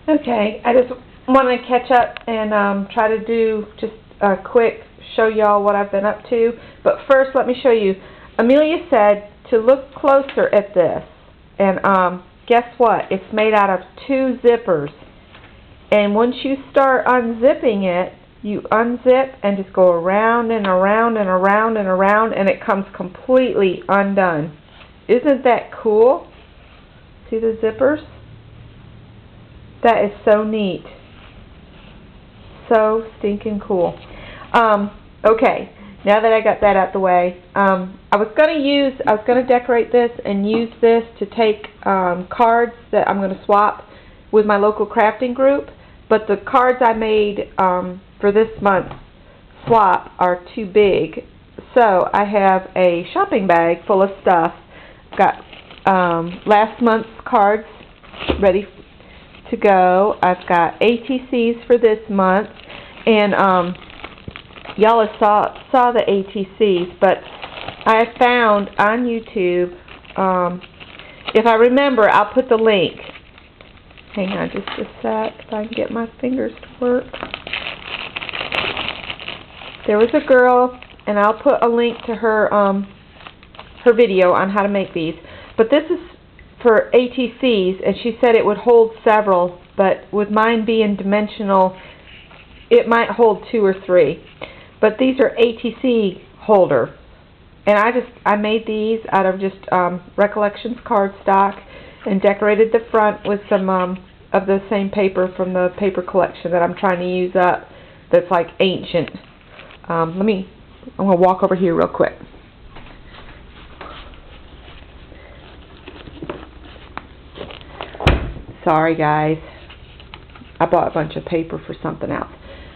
Okay, I just want to catch up and try to do just a quick show y'all what I've been up to. But first, let me show you. Amelia said to look closer at this. And guess what? It's made out of 2 zippers. And once you start unzipping it, you unzip and just go around and around and around and around, and it comes completely undone. Isn't that cool? See the zippers? That is so neat. So stinking cool. Okay, now that I got that out the way, I was going to decorate this and use this to take cards that I'm going to swap with my local crafting group, but the cards I made for this month's swap are too big. So I have a shopping bag full of stuff. I've got last month's cards ready to go. I've got ATCs for this month, and y'all saw the ATCs, but I found on YouTube, if I remember, I'll put the link. Hang on just a sec if I can get my fingers to work. There was a girl, and I'll put a link to her her video on how to make these. But this is for ATCs, and she said it would hold several, but with mine being dimensional, it might hold 2 or 3. But these are ATC holders, and I made these out of just Recollections cardstock and decorated the front with some of the same paper from the paper collection that I'm trying to use up. That's like ancient. I'm gonna walk over here real quick. Sorry guys, I bought a bunch of paper for something else.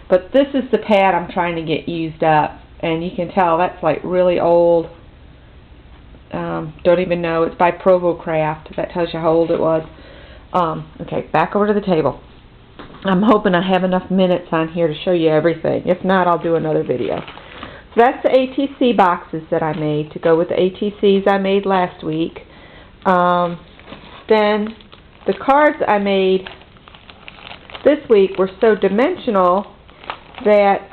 But this is the pad I'm trying to get used up, and you can tell that's like really old. Don't even know, it's by Provo Craft. That tells you how old it was. Okay, back over to the table. I'm hoping I have enough minutes on here to show you everything. If not, I'll do another video. So that's the ATC boxes that I made to go with the ATCs I made last week. Then the cards I made this week were so dimensional that,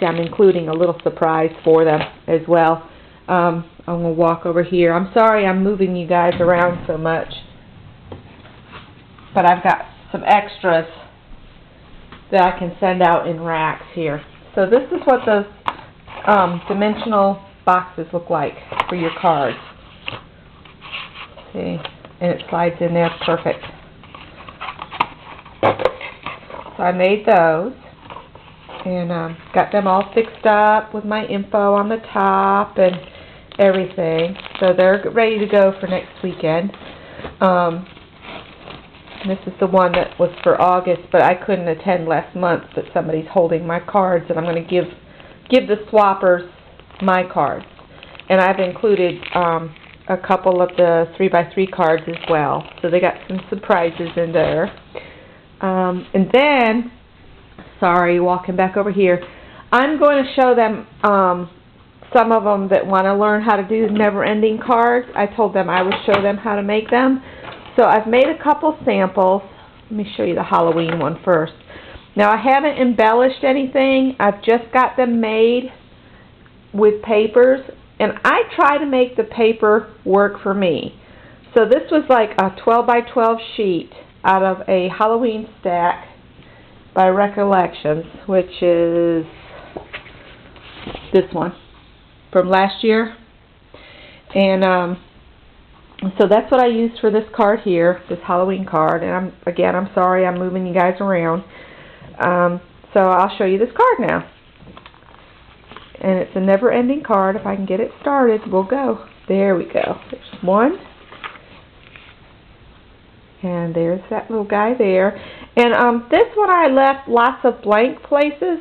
I'm including a little surprise for them as well. I'm going to walk over here. I'm sorry I'm moving you guys around so much, but I've got some extras that I can send out in racks here. So this is what those dimensional boxes look like for your cards. See, and it slides in there perfect. So I made those and got them all fixed up with my info on the top and everything. So they're ready to go for next weekend. This is the one that was for August, but I couldn't attend last month, but somebody's holding my cards, and I'm going to give the swappers my cards. And I've included a couple of the 3x3 cards as well, so they got some surprises in there. And then, sorry, walking back over here, I'm going to show them some of them that want to learn how to do never-ending cards. I told them I would show them how to make them. So I've made a couple samples. Let me show you the Halloween one first. Now I haven't embellished anything. I've just got them made with papers, and I try to make the paper work for me. So this was like a 12 by 12 sheet out of a Halloween stack by Recollections, which is this one from last year. And so that's what I used for this card here, this Halloween card. And I'm sorry I'm moving you guys around. So I'll show you this card now. And it's a never-ending card. If I can get it started, we'll go. There we go. There's one. And there's that little guy there. And this one I left lots of blank places.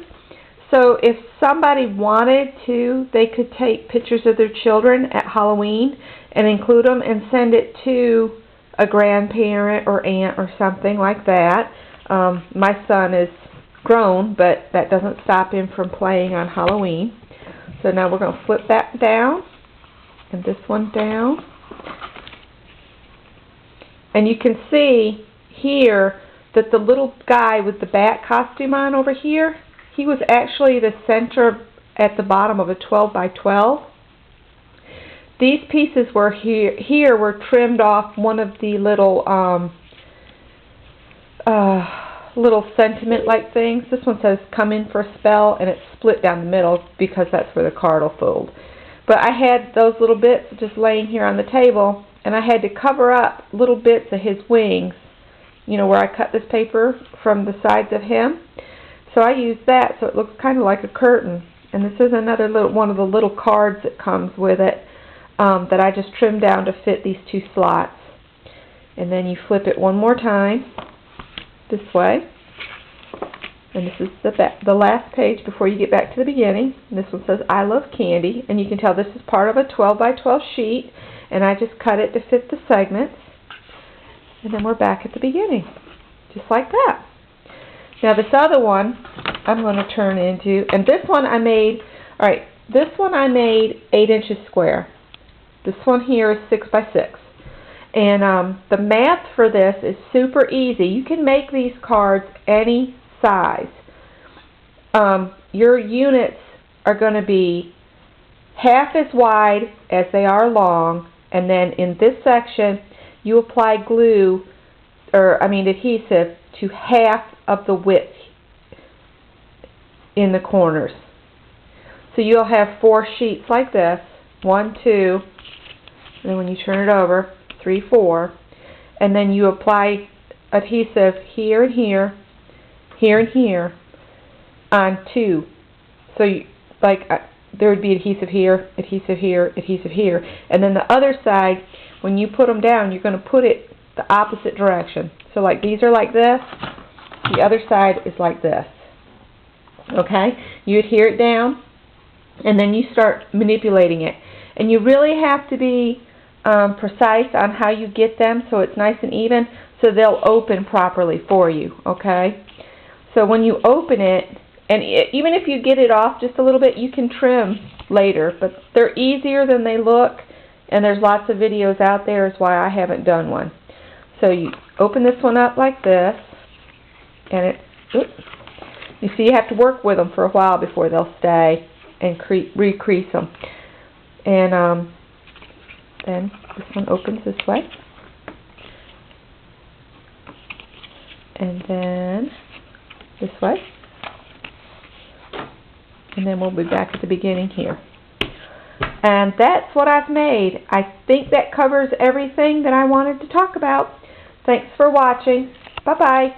So if somebody wanted to, they could take pictures of their children at Halloween and include them and send it to a grandparent or aunt or something like that. My son is grown, but that doesn't stop him from playing on Halloween. So now we're going to flip that down and this one down. And you can see here that the little guy with the bat costume on over here, he was actually the center at the bottom of a 12 by 12. These pieces were here were trimmed off one of the little little sentiment-like things. This one says, "Come in for a spell," and it's split down the middle because that's where the card will fold. But I had those little bits just laying here on the table, and I had to cover up little bits of his wings, you know, where I cut this paper from the sides of him. So I used that so it looks kind of like a curtain. And this is another one of the little cards that comes with it that I just trimmed down to fit these two slots. And then you flip it one more time this way, and this is the last page before you get back to the beginning. And this one says, "I love candy," and you can tell this is part of a 12 by 12 sheet, and I just cut it to fit the segments. And then we're back at the beginning, just like that. Now this other one I'm going to turn into, and this one I made, alright, this one I made 8 inches square. This one here is 6 by 6. And the math for this is super easy. You can make these cards any size. Your units are going to be half as wide as they are long, and then in this section you apply glue, or adhesive, to half of the width in the corners. So you'll have 4 sheets like this, 1, 2, and then when you turn it over, 3, 4, and then you apply adhesive here and here, here and here, on 2. So you, there would be adhesive here, adhesive here, adhesive here, and then the other side, when you put them down, you're going to put it the opposite direction. So like these are like this, the other side is like this. Okay? You adhere it down, and then you start manipulating it. And you really have to be precise on how you get them so it's nice and even, so they'll open properly for you. Okay? So when you open it, and even if you get it off just a little bit, you can trim later, but they're easier than they look, and there's lots of videos out there, is why I haven't done one. So you open this one up like this, and you see you have to work with them for a while before they'll stay, and recrease them. And then this one opens this way, and then this way, and then we'll be back at the beginning here. And that's what I've made. I think that covers everything that I wanted to talk about. Thanks for watching. Bye-bye.